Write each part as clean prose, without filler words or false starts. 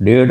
1.5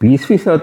20%,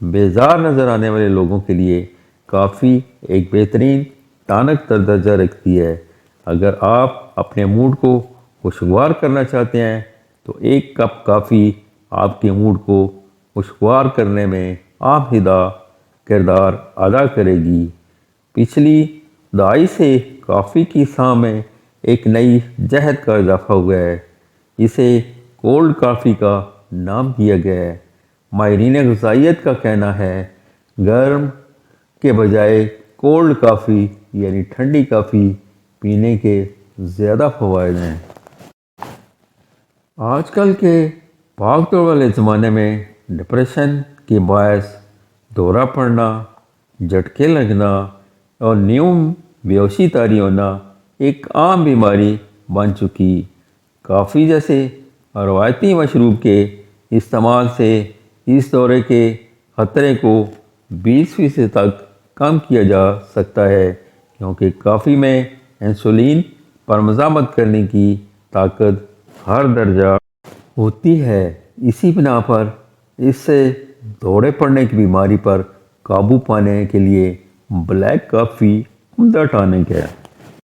بیزار نظر آنے والے لوگوں کے لیے کافی ایک بہترین ٹانک درجہ رکھتی ہے۔ اگر آپ اپنے موڈ کو خوشگوار کرنا چاہتے ہیں تو ایک کپ کافی آپ کے موڈ کو خوشگوار کرنے میں عام کردار ادا کرے گی۔ پچھلی دہائی سے کافی کی ساں میں ایک نئی جہت کا اضافہ ہوا ہے۔ اسے کولڈ کافی کا نام دیا گیا ہے۔ ماہرین غذائیت کا کہنا ہے گرم کے بجائے کولڈ کافی یعنی ٹھنڈی کافی پینے کے زیادہ فوائد ہیں۔ آج کل کے بھاگ دوڑ والے زمانے میں ڈپریشن کے باعث دورہ پڑنا، جھٹکے لگنا اور نیوم بیہوشی طاری ہونا ایک عام بیماری بن چکی۔ کافی جیسے روایتی مشروب کے استعمال سے اس دورے کے خطرے کو 20% تک کم کیا جا سکتا ہے، کیونکہ کافی میں انسولین پر مزاحمت کرنے کی طاقت ہر درجہ ہوتی ہے۔ اسی بنا پر اس سے دوڑے پڑنے کی بیماری پر قابو پانے کے لیے بلیک کافی عمدہ ٹانک ہے۔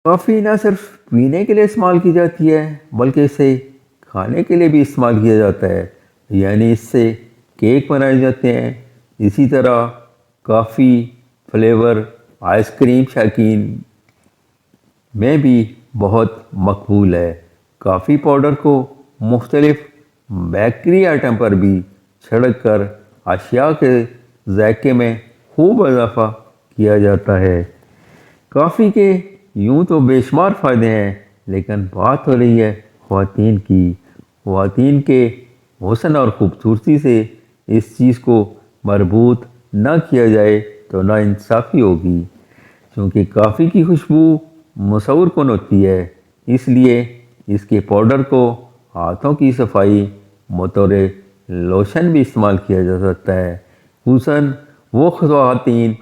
کافی نہ صرف پینے کے لیے استعمال کی جاتی ہے بلکہ اسے کھانے کے لیے بھی استعمال کیا جاتا ہے، یعنی اس سے کیک بنائے جاتے ہیں۔ اسی طرح کافی فلیور آئس کریم شائقین میں بھی بہت مقبول ہے۔ کافی پاؤڈر کو مختلف بیکری آئٹم پر بھی چھڑک کر اشیاء کے ذائقے میں خوب اضافہ کیا جاتا ہے۔ کافی کے یوں تو بے شمار فائدے ہیں، لیکن بات ہو رہی ہے خواتین کی۔ خواتین کے حسن اور خوبصورتی سے اس چیز کو مربوط نہ کیا جائے تو ناانصافی ہوگی۔ چونکہ کافی کی خوشبو مصور کن ہوتی ہے، اس لیے اس کے پاؤڈر کو ہاتھوں کی صفائی بطور لوشن بھی استعمال کیا جا سکتا ہے، خصوصاً وہ خواتین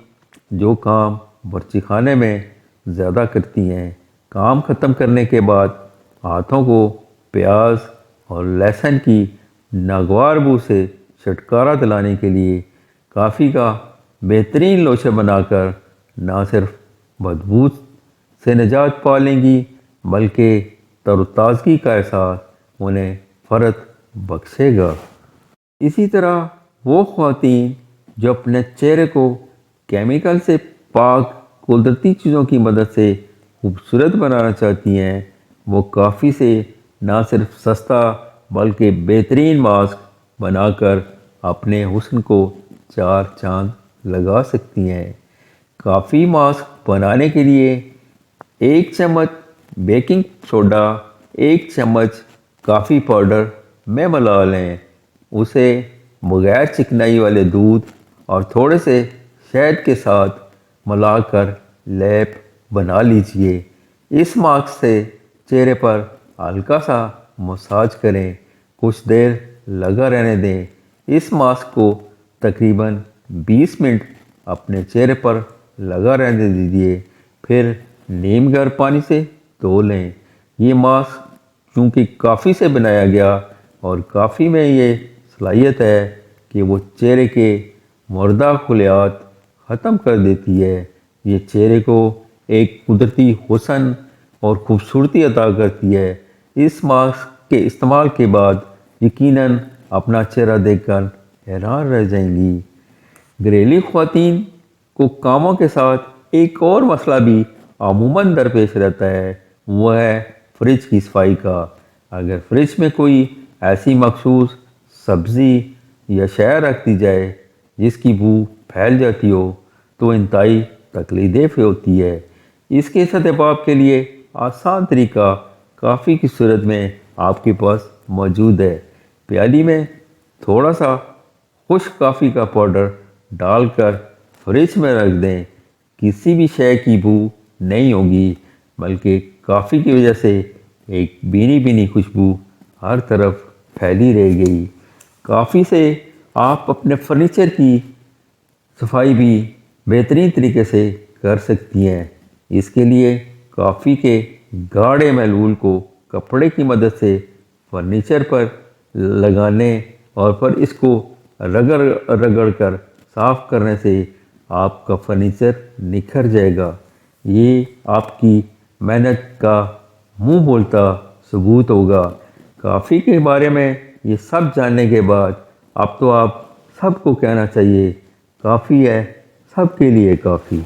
جو کام باورچی خانے میں زیادہ کرتی ہیں۔ کام ختم کرنے کے بعد ہاتھوں کو پیاز اور لہسن کی ناگوار بو سے چھٹکارا دلانے کے لیے کافی کا بہترین لوشن بنا کر نہ صرف بدبو سے نجات پا لیں گی بلکہ تر و تازگی کا احساس انہیں فرت بخشے گا۔ اسی طرح وہ خواتین جو اپنے چہرے کو کیمیکل سے پاک قدرتی چیزوں کی مدد سے خوبصورت بنانا چاہتی ہیں، وہ کافی سے نہ صرف سستا بلکہ بہترین ماسک بنا کر اپنے حسن کو چار چاند لگا سکتی ہیں۔ کافی ماسک بنانے کے لیے 1 چمچ بیکنگ سوڈا 1 چمچ کافی پاؤڈر میں ملا لیں، اسے بغیر چکنائی والے دودھ اور تھوڑے سے شہد کے ساتھ ملا کر لیپ بنا لیجئے۔ اس ماسک سے چہرے پر ہلکا سا مساج کریں، کچھ دیر لگا رہنے دیں۔ اس ماسک کو تقریباً 20 منٹ اپنے چہرے پر لگا رہنے دیجئے، پھر نیم گرم پانی سے دھو لیں۔ یہ ماسک چونکہ کافی سے بنایا گیا اور کافی میں یہ صلاحیت ہے کہ وہ چہرے کے مردہ خلیات ختم کر دیتی ہے۔ یہ چہرے کو ایک قدرتی حسن اور خوبصورتی عطا کرتی ہے۔ اس ماسک کے استعمال کے بعد یقیناً اپنا چہرہ دیکھ کر حیران رہ جائیں گی۔ گھریلو خواتین کو کاموں کے ساتھ ایک اور مسئلہ بھی عموماً درپیش رہتا ہے، وہ ہے فریج کی صفائی کا۔ اگر فریج میں کوئی ایسی مخصوص سبزی یا شے رکھ دی جائے جس کی بو پھیل جاتی ہو تو انتہائی تکلیف دہ ہوتی ہے۔ اس کے سدباب کے لیے آسان طریقہ کافی کی صورت میں آپ کے پاس موجود ہے۔ پیالی میں تھوڑا سا خشک کافی کا پاؤڈر ڈال کر فریج میں رکھ دیں، کسی بھی شے کی بو نہیں ہوگی بلکہ کافی کی وجہ سے ایک بھینی بھینی خوشبو ہر طرف پھیلی رہ گئی۔ کافی سے آپ اپنے فرنیچر کی صفائی بھی بہترین طریقے سے کر سکتی ہیں۔ اس کے لیے کافی کے گاڑھے محلول کو کپڑے کی مدد سے فرنیچر پر لگانے اور پھر اس کو رگڑ کر صاف کرنے سے آپ کا فرنیچر نکھر جائے گا۔ یہ آپ کی محنت کا منہ بولتا ثبوت ہوگا۔ کافی کے بارے میں یہ سب جاننے کے بعد اب تو آپ سب کو کہنا چاہیے، کافی ہے سب کے لیے کافی۔